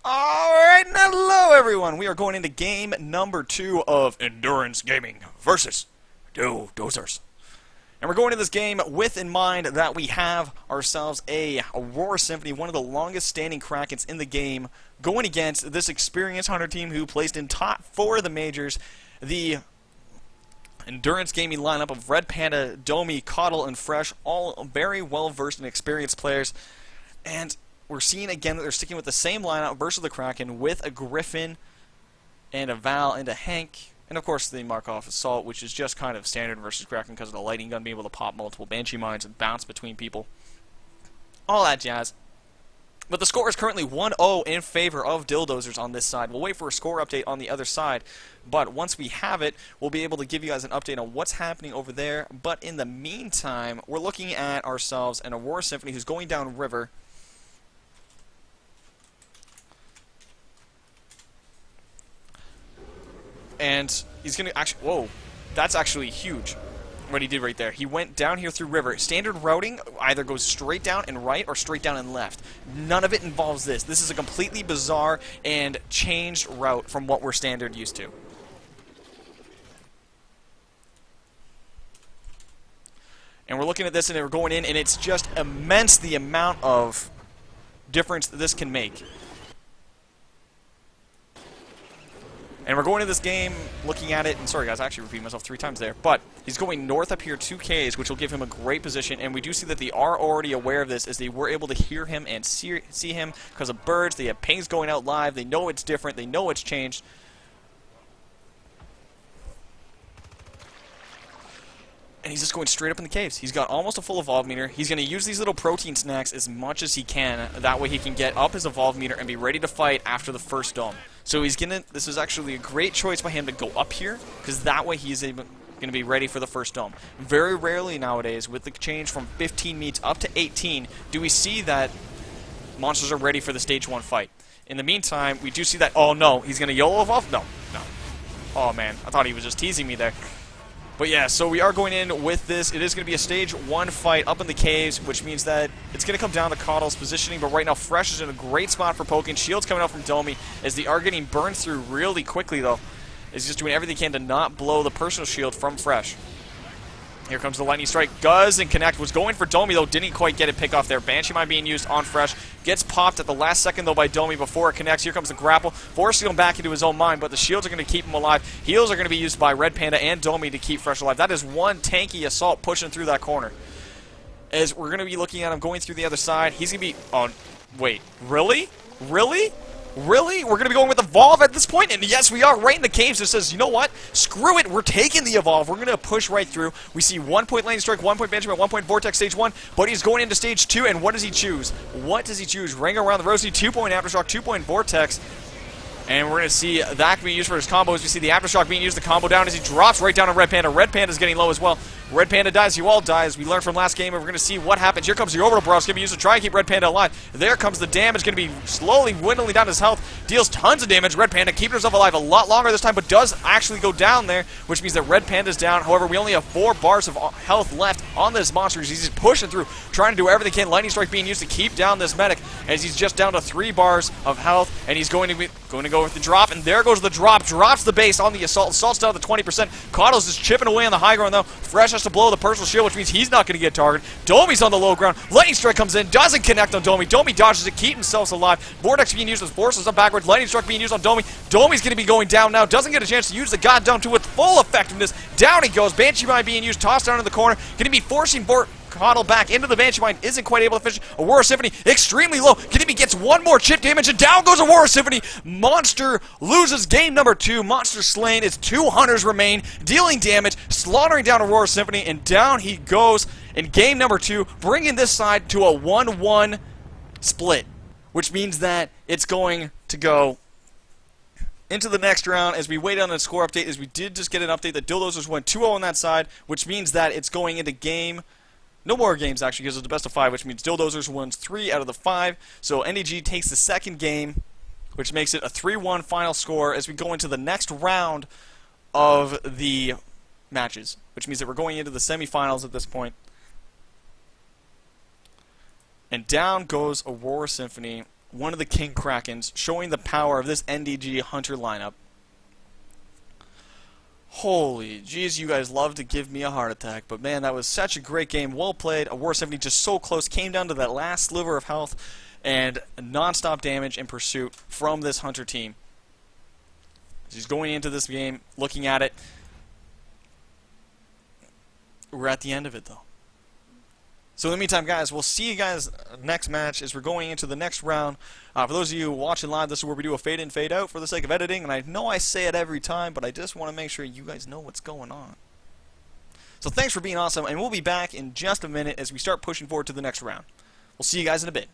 Alright, hello everyone! We are going into game number 2 of nDuranceGaming versus Dill Dozers. And we're going into this game with in mind that we have ourselves a Aurora Symphony, one of the longest standing Krakens in the game, going against this experienced hunter team who placed in top 4 of the majors, the nDuranceGaming lineup of Red Panda, Domi, Coddle, and Fresh, all very well versed and experienced players. And we're seeing again that they're sticking with the same lineup versus the Kraken with a Griffin and a Val and a Hank. And of course the Markov Assault, which is just kind of standard versus Kraken because of the lightning gun being able to pop multiple Banshee mines and bounce between people. All that jazz. But the score is currently 1-0 in favor of Dill Dozers on this side. We'll wait for a score update on the other side. But once we have it, we'll be able to give you guys an update on what's happening over there. But in the meantime, we're looking at ourselves an Aurora Symphony who's going down river. And he's going to actually... Whoa. That's actually huge, what he did right there. He went down here through river. Standard routing either goes straight down and right or straight down and left. None of it involves this. This is a completely bizarre and changed route from what we're standard used to. And we're looking at this and we're going in, and it's just immense the amount of difference that this can make. And we're going into this game looking at it, and sorry guys, I actually repeated myself 3 times there, but he's going north up here 2Ks, which will give him a great position, and we do see that they are already aware of this, as they were able to hear him and see him because of birds. They have pings going out live, they know it's different, they know it's changed. And he's just going straight up in the caves. He's got almost a full evolve meter. He's going to use these little protein snacks as much as he can. That way he can get up his evolve meter and be ready to fight after the first dome. So he's going to... This is actually a great choice by him to go up here, because that way he's going to be ready for the first dome. Very rarely nowadays, with the change from 15 meets up to 18, do we see that monsters are ready for the stage 1 fight. In the meantime, we do see that... Oh no, he's going to YOLO evolve? No, no. Oh man, I thought he was just teasing me there. But yeah, so we are going in with this. It is going to be a stage 1 fight up in the caves, which means that it's going to come down to Coddle's positioning. But right now, Fresh is in a great spot for poking. Shield's coming out from Domi as they are getting burned through really quickly, though. He's just doing everything he can to not blow the personal shield from Fresh. Here comes the lightning strike. Doesn't connect. Was going for Domi, though. Didn't quite get it pick off there. Banshee Mine being used on Fresh. Gets popped at the last second, though, by Domi before it connects. Here comes the grapple. Forcing him back into his own mine, but the shields are going to keep him alive. Heals are going to be used by Red Panda and Domi to keep Fresh alive. That is one tanky assault pushing through that corner. As we're going to be looking at him going through the other side. He's going to be... Oh, wait. Really? Really? Really? We're going to be going with Evolve at this point? And yes, we are right in the caves. It says, you know what? Screw it. We're taking the Evolve. We're going to push right through. We see 1 point Lightning Strike, 1 point Benjamin, 1 point Vortex stage 1. But he's going into stage 2. And what does he choose? What does he choose? Ring around the rosy, 2 point Aftershock, 2 point Vortex. And we're going to see that being used for his combo as we see the Aftershock being used, the combo down as he drops right down on Red Panda. Red Panda's getting low as well. Red Panda dies, you all die, as we learned from last game, and we're going to see what happens. Here comes the Orbital Barrage, going to be used to try and keep Red Panda alive. There comes the damage, going to be slowly dwindling down his health. Deals tons of damage. Red Panda keeping himself alive a lot longer this time, but does actually go down there, which means that Red Panda's down. However, we only have 4 bars of health left on this monster. He's just pushing through, trying to do everything he can. Lightning Strike being used to keep down this medic, as he's just down to 3 bars of health, and he's going to go with the drop, and there goes the drop. Drops the base on the Assault. Assault's down to 20%. Coddle's just chipping away on the high ground, though. Fresh has to blow the personal shield, which means he's not going to get targeted. Domi's on the low ground. Lightning Strike comes in, doesn't connect on Domi. Domi dodges it, keep himself alive. Vortex being used as forces up backwards. Lightning Strike being used on Domi. Domi's going to be going down now. Doesn't get a chance to use the God down to its full effectiveness. Down he goes. Banshee Mine being used, tossed down in the corner. Going to be forcing Coddle back into the Banshee Mine. Isn't quite able to finish. Aurora Symphony extremely low. Gidimi gets 1 more chip damage, and down goes Aurora Symphony. Monster loses game number 2. Monster slain. Its 2 hunters remain, dealing damage, slaughtering down Aurora Symphony, and down he goes in game number 2, bringing this side to a 1-1 split, which means that it's going to go into the next round as we wait on a score update, as we did just get an update that Dill Dozers went 2-0 on that side, which means that it's going into game... No more games, actually, because it's the best of 5, which means Dill Dozers wins 3 out of the 5. So nDG takes the second game, which makes it a 3-1 final score as we go into the next round of the matches, which means that we're going into the semifinals at this point. And down goes Aurora Symphony one of the King Krakens, showing the power of this nDG Hunter lineup. Holy jeez, you guys love to give me a heart attack, but man, that was such a great game. Well played. A War 70 just so close. Came down to that last sliver of health, and non-stop damage in pursuit from this Hunter team. He's going into this game, looking at it. We're at the end of it, though. So in the meantime, guys, we'll see you guys next match as we're going into the next round. For those of you watching live, this is where we do a fade in, fade out for the sake of editing. And I know I say it every time, but I just want to make sure you guys know what's going on. So thanks for being awesome, and we'll be back in just a minute as we start pushing forward to the next round. We'll see you guys in a bit.